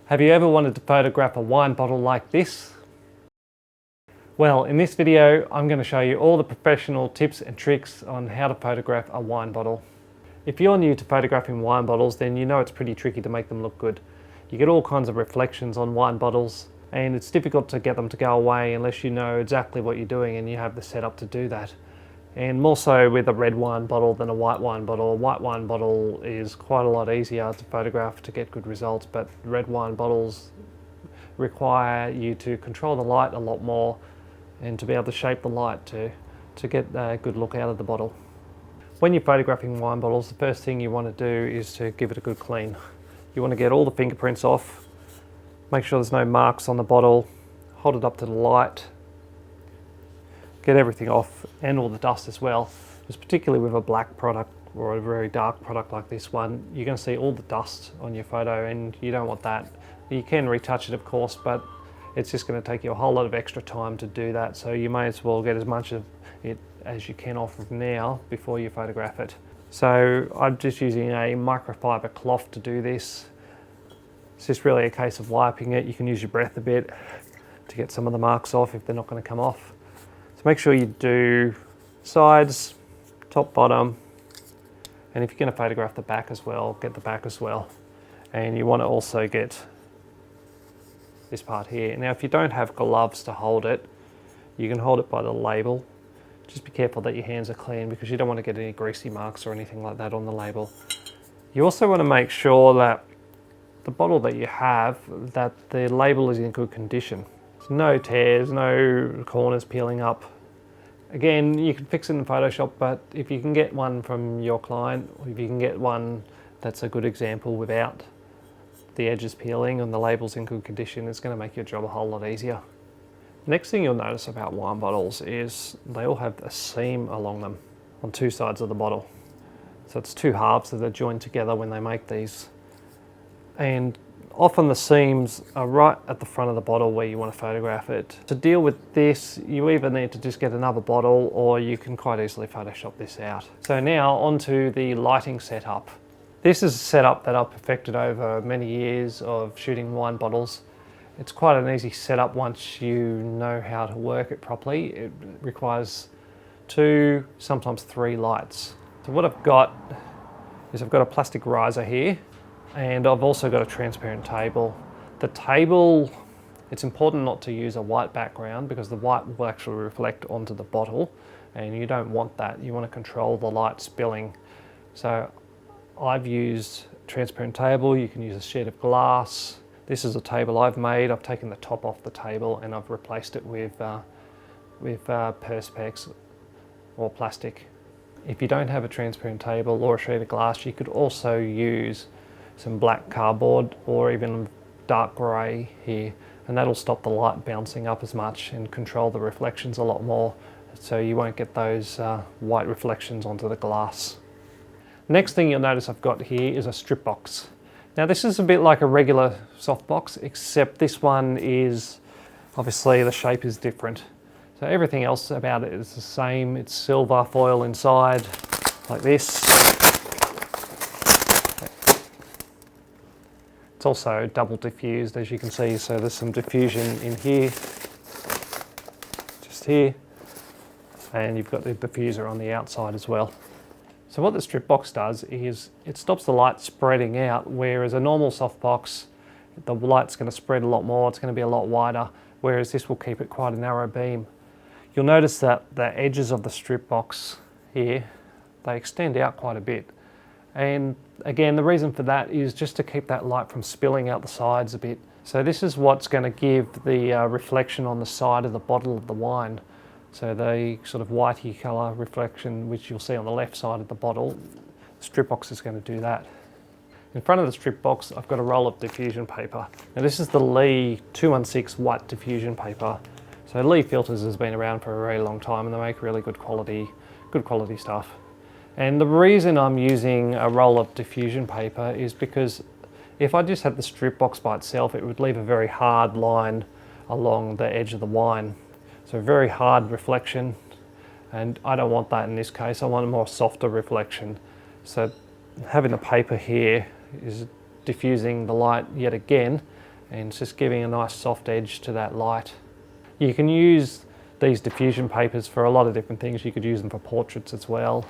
Have you ever wanted to photograph a wine bottle like this? Well, in this video, I'm going to show you all the professional tips and tricks on how to photograph a wine bottle. If you're new to photographing wine bottles, then you know it's pretty tricky to make them look good. You get all kinds of reflections on wine bottles, and it's difficult to get them to go away unless you know exactly what you're doing and you have the setup to do that. And more so with a red wine bottle than a white wine bottle. A white wine bottle is quite a lot easier to photograph to get good results, but red wine bottles require you to control the light a lot more and to be able to shape the light to get a good look out of the bottle. When you're photographing wine bottles, the first thing you want to do is to give it a good clean. You want to get all the fingerprints off, make sure there's no marks on the bottle, hold it up to the light, get everything off and all the dust as well. Because particularly with a black product or a very dark product like this one, you're going to see all the dust on your photo and you don't want that. You can retouch it of course, but it's just going to take you a whole lot of extra time to do that, so you may as well get as much of it as you can off of now before you photograph it. So I'm just using a microfiber cloth to do this. It's just really a case of wiping it. You can use your breath a bit to get some of the marks off if they're not going to come off. So make sure you do sides, top, bottom, and if you're going to photograph the back as well, get the back as well. And you want to also get this part here. Now if you don't have gloves to hold it, you can hold it by the label. Just be careful that your hands are clean because you don't want to get any greasy marks or anything like that on the label. You also want to make sure that the bottle that you have, that the label is in good condition. There's no tears, no corners peeling up. Again, you can fix it in Photoshop, but if you can get one from your client, or if you can get one that's a good example without the edges peeling and the label's in good condition, it's going to make your job a whole lot easier. Next thing you'll notice about wine bottles is they all have a seam along them on two sides of the bottle. So it's two halves that are joined together when they make these. And often the seams are right at the front of the bottle where you want to photograph it. To deal with this, you either need to just get another bottle or you can quite easily Photoshop this out. So now onto the lighting setup. This is a setup that I've perfected over many years of shooting wine bottles. It's quite an easy setup once you know how to work it properly. It requires 2, sometimes 3 lights. So what I've got is I've got a plastic riser here, and I've also got a transparent table. The table, it's important not to use a white background because the white will actually reflect onto the bottle and you don't want that. You want to control the light spilling. So I've used a transparent table. You can use a sheet of glass. This is a table I've made. I've taken the top off the table and I've replaced it with Perspex or plastic. If you don't have a transparent table or a sheet of glass, you could also use some black cardboard or even dark grey here, and that'll stop the light bouncing up as much and control the reflections a lot more, so you won't get those white reflections onto the glass. Next thing you'll notice I've got here is a strip box. Now this is a bit like a regular softbox, except this one is, obviously the shape is different. So everything else about it is the same. It's silver foil inside, like this. It's also double diffused, as you can see, so there's some diffusion in here, just here, and you've got the diffuser on the outside as well. So what the strip box does is it stops the light spreading out, whereas a normal softbox, the light's going to spread a lot more, it's going to be a lot wider, whereas this will keep it quite a narrow beam. You'll notice that the edges of the strip box here, they extend out quite a bit. And again, the reason for that is just to keep that light from spilling out the sides a bit. So this is what's going to give the reflection on the side of the bottle of the wine. So the sort of whitey colour reflection, which you'll see on the left side of the bottle, the strip box is going to do that. In front of the strip box, I've got a roll of diffusion paper. Now this is the Lee 216 white diffusion paper. So Lee Filters has been around for a very long time and they make really good quality stuff. And the reason I'm using a roll of diffusion paper is because if I just had the strip box by itself, it would leave a very hard line along the edge of the wine. So very hard reflection, and I don't want that in this case. I want a more softer reflection. So having the paper here is diffusing the light yet again, and it's just giving a nice soft edge to that light. You can use these diffusion papers for a lot of different things. You could use them for portraits as well,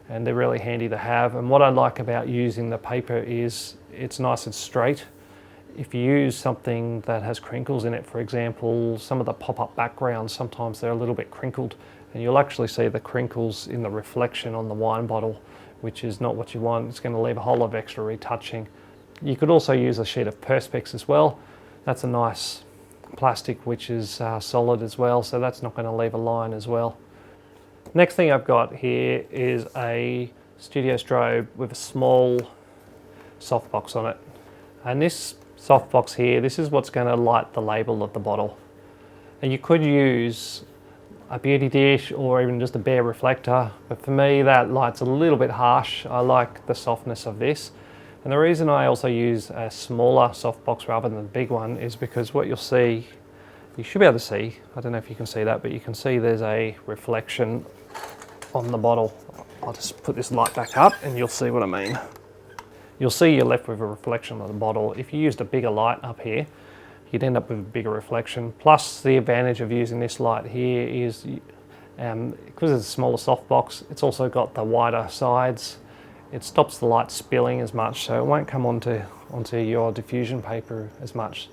and they're really handy to have. And what I like about using the paper is it's nice and straight. If you use something that has crinkles in it, for example, some of the pop-up backgrounds, sometimes they're a little bit crinkled, and you'll actually see the crinkles in the reflection on the wine bottle, which is not what you want. It's going to leave a whole lot of extra retouching. You could also use a sheet of Perspex as well. That's a nice plastic which is solid as well, so that's not going to leave a line as well. Next thing I've got here is a studio strobe with a small softbox on it. And this softbox here, this is what's going to light the label of the bottle. And you could use a beauty dish or even just a bare reflector, but for me that light's a little bit harsh. I like the softness of this. And the reason I also use a smaller softbox rather than the big one is because what you'll see, you should be able to see, I don't know if you can see that, but you can see there's a reflection on the bottle. I'll just put this light back up and you'll see what I mean. You'll see you're left with a reflection of the bottle. If you used a bigger light up here, you'd end up with a bigger reflection. Plus the advantage of using this light here is, because it's a smaller softbox, it's also got the wider sides. It stops the light spilling as much, so it won't come onto your diffusion paper as much.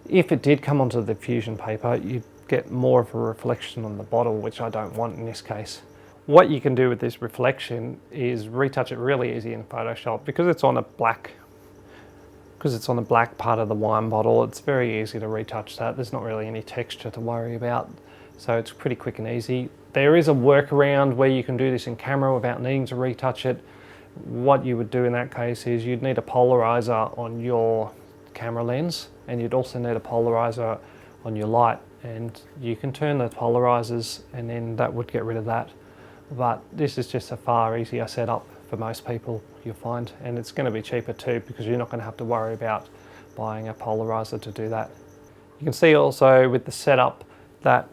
If it did come onto the diffusion paper, you'd get more of a reflection on the bottle, which I don't want in this case. What you can do with this reflection is retouch it really easy in Photoshop. Because it's on a black part of the wine bottle, it's very easy to retouch that. There's not really any texture to worry about, so it's pretty quick and easy. There is a workaround where you can do this in camera without needing to retouch it. What you would do in that case is you'd need a polarizer on your camera lens, and you'd also need a polarizer on your light, and you can turn the polarizers and then that would get rid of that. But this is just a far easier setup for most people, you'll find, and it's going to be cheaper too because you're not going to have to worry about buying a polarizer to do that. You can see also with the setup that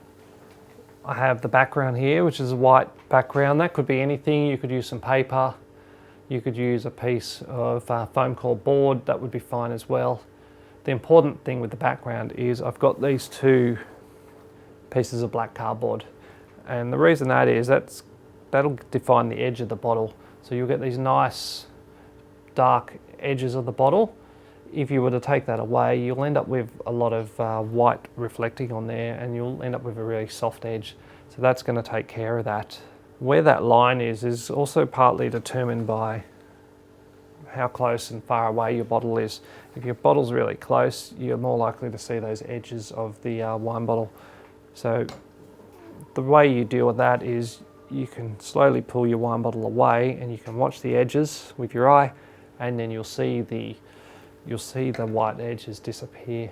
I have the background here, which is a white background. That could be anything. You could use some paper, you could use a piece of foam core board, that would be fine as well. The important thing with the background is I've got these two pieces of black cardboard, and the reason that is that'll define the edge of the bottle. So you'll get these nice dark edges of the bottle. If you were to take that away, you'll end up with a lot of white reflecting on there, and you'll end up with a really soft edge. So that's going to take care of that. Where that line is also partly determined by how close and far away your bottle is. If your bottle's really close, you're more likely to see those edges of the wine bottle. So the way you deal with that is you can slowly pull your wine bottle away and you can watch the edges with your eye, and then you'll see the white edges disappear.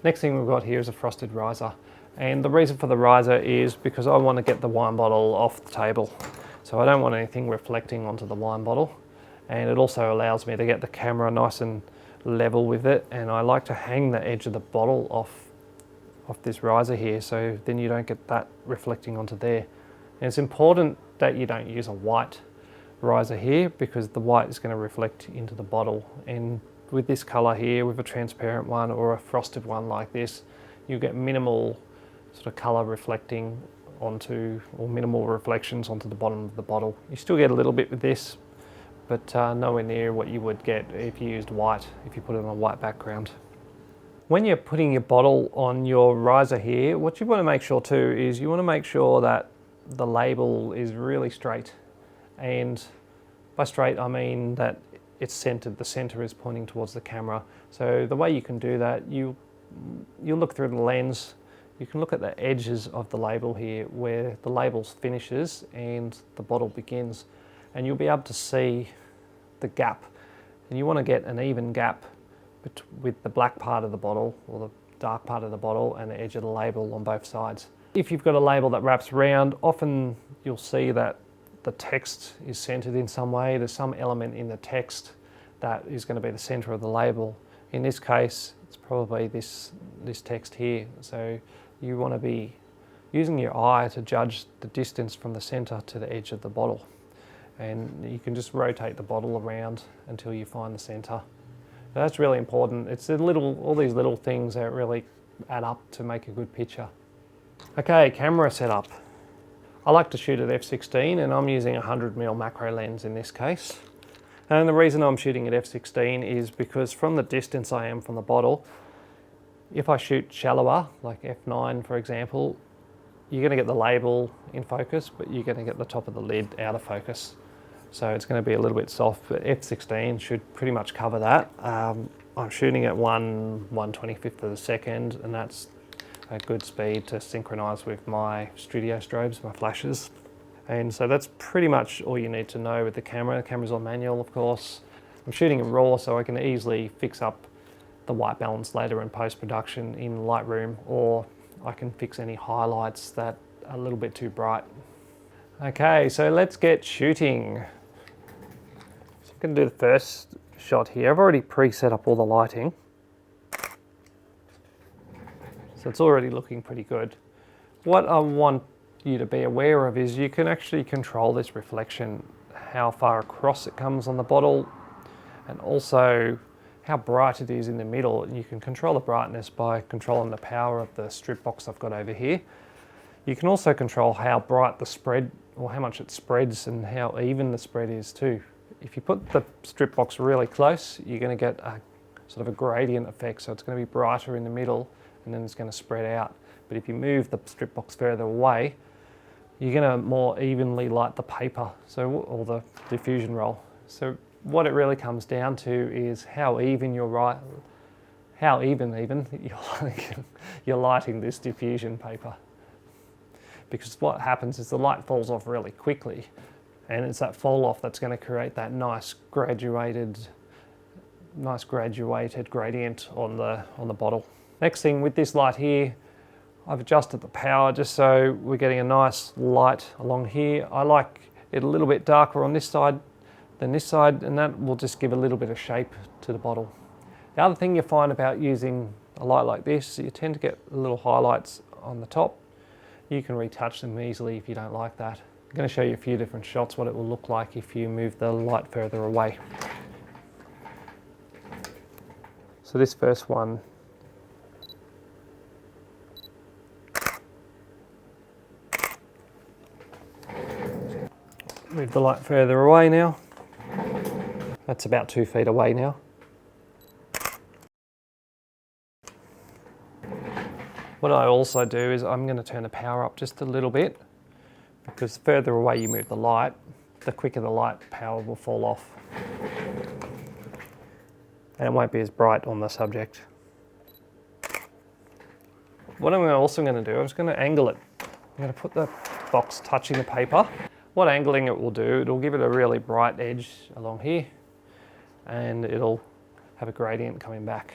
Next thing we've got here is a frosted riser. And the reason for the riser is because I want to get the wine bottle off the table. So I don't want anything reflecting onto the wine bottle. And it also allows me to get the camera nice and level with it. And I like to hang the edge of the bottle off this riser here, so then you don't get that reflecting onto there. And it's important that you don't use a white riser here because the white is going to reflect into the bottle. And with this color here, with a transparent one or a frosted one like this, you get minimal sort of color reflecting onto, or minimal reflections onto the bottom of the bottle. You still get a little bit with this, but nowhere near what you would get if you used white, if you put it on a white background. When you're putting your bottle on your riser here, what you want to make sure too is you want to make sure that the label is really straight. And by straight, I mean that it's centered, the center is pointing towards the camera. So the way you can do that, you look through the lens, you can look at the edges of the label here where the label finishes and the bottle begins, and you'll be able to see the gap. And you want to get an even gap with the black part of the bottle or the dark part of the bottle and the edge of the label on both sides. If you've got a label that wraps around, often you'll see that the text is centered in some way. There's some element in the text that is going to be the center of the label. In this case, it's probably this text here. So you want to be using your eye to judge the distance from the center to the edge of the bottle. And you can just rotate the bottle around until you find the center. That's really important. It's all these little things that really add up to make a good picture. Okay, camera setup. I like to shoot at f/16 and I'm using a 100mm macro lens in this case. And the reason I'm shooting at f/16 is because from the distance I am from the bottle, if I shoot shallower, like f9 for example, you're going to get the label in focus, but you're going to get the top of the lid out of focus. So it's going to be a little bit soft, but f/16 should pretty much cover that. I'm shooting at 1/125th of a second, and that's a good speed to synchronize with my studio strobes, my flashes. And so that's pretty much all you need to know with the camera. The camera's on manual, of course. I'm shooting in RAW, so I can easily fix up the white balance later in post-production in Lightroom, or I can fix any highlights that are a little bit too bright. Okay, so let's get shooting. So I'm going to do the first shot here. I've already pre-set up all the lighting, so it's already looking pretty good. What I want you to be aware of is you can actually control this reflection, how far across it comes on the bottle, and also how bright it is in the middle. And you can control the brightness by controlling the power of the strip box I've got over here. You can also control how bright the spread, or how much it spreads, and how even the spread is too. If you put the strip box really close, you're going to get a sort of a gradient effect, so it's going to be brighter in the middle and then it's going to spread out. But if you move the strip box further away, you're going to more evenly light the paper, or the diffusion roll. So what it really comes down to is how even you're lighting this diffusion paper. Because what happens is the light falls off really quickly, and it's that fall off that's going to create that nice graduated gradient on the bottle. Next thing, with this light here, I've adjusted the power just so we're getting a nice light along here. I like it a little bit darker on this side than this side, and that will just give a little bit of shape to the bottle. The other thing you find about using a light like this, you tend to get little highlights on the top. You can retouch them easily if you don't like that. I'm going to show you a few different shots, what it will look like if you move the light further away. So this first one, move the light further away now. That's about 2 feet away now. What I also do is I'm going to turn the power up just a little bit, because the further away you move the light, the quicker the light power will fall off. And it won't be as bright on the subject. What I'm also going to do, I'm just going to angle it. I'm going to put the box touching the paper. What angling it will do, it'll give it a really bright edge along here, and it'll have a gradient coming back.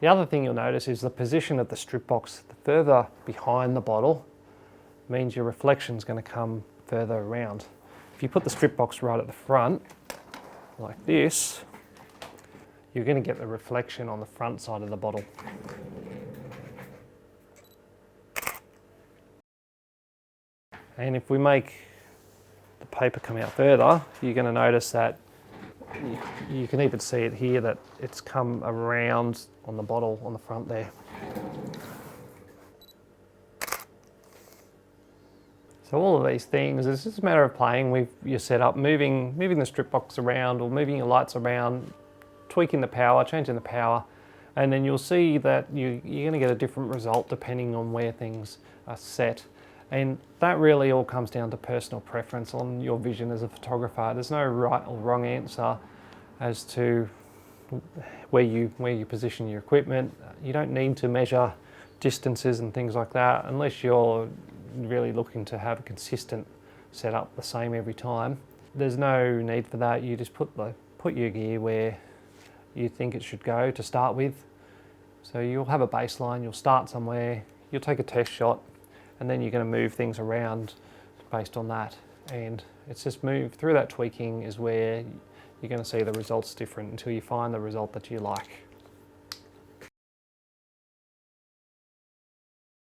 The other thing you'll notice is the position of the strip box. The further behind the bottle means your reflection is going to come further around. If you put the strip box right at the front, like this, you're going to get the reflection on the front side of the bottle. And if we make the paper come out further, you're going to notice that you can even see it here, that it's come around on the bottle on the front there. So all of these things, it's just a matter of playing with your setup, moving the strip box around, or moving your lights around, tweaking the power, changing the power, and then you'll see that you're going to get a different result depending on where things are set. And that really all comes down to personal preference on your vision as a photographer. There's no right or wrong answer as to where you position your equipment. You don't need to measure distances and things like that unless you're really looking to have a consistent setup the same every time. There's no need for that. You just put your gear where you think it should go to start with. So you'll have a baseline, you'll start somewhere, you'll take a test shot, and then you're going to move things around based on that. And it's just move through that tweaking is where you're going to see the results different until you find the result that you like.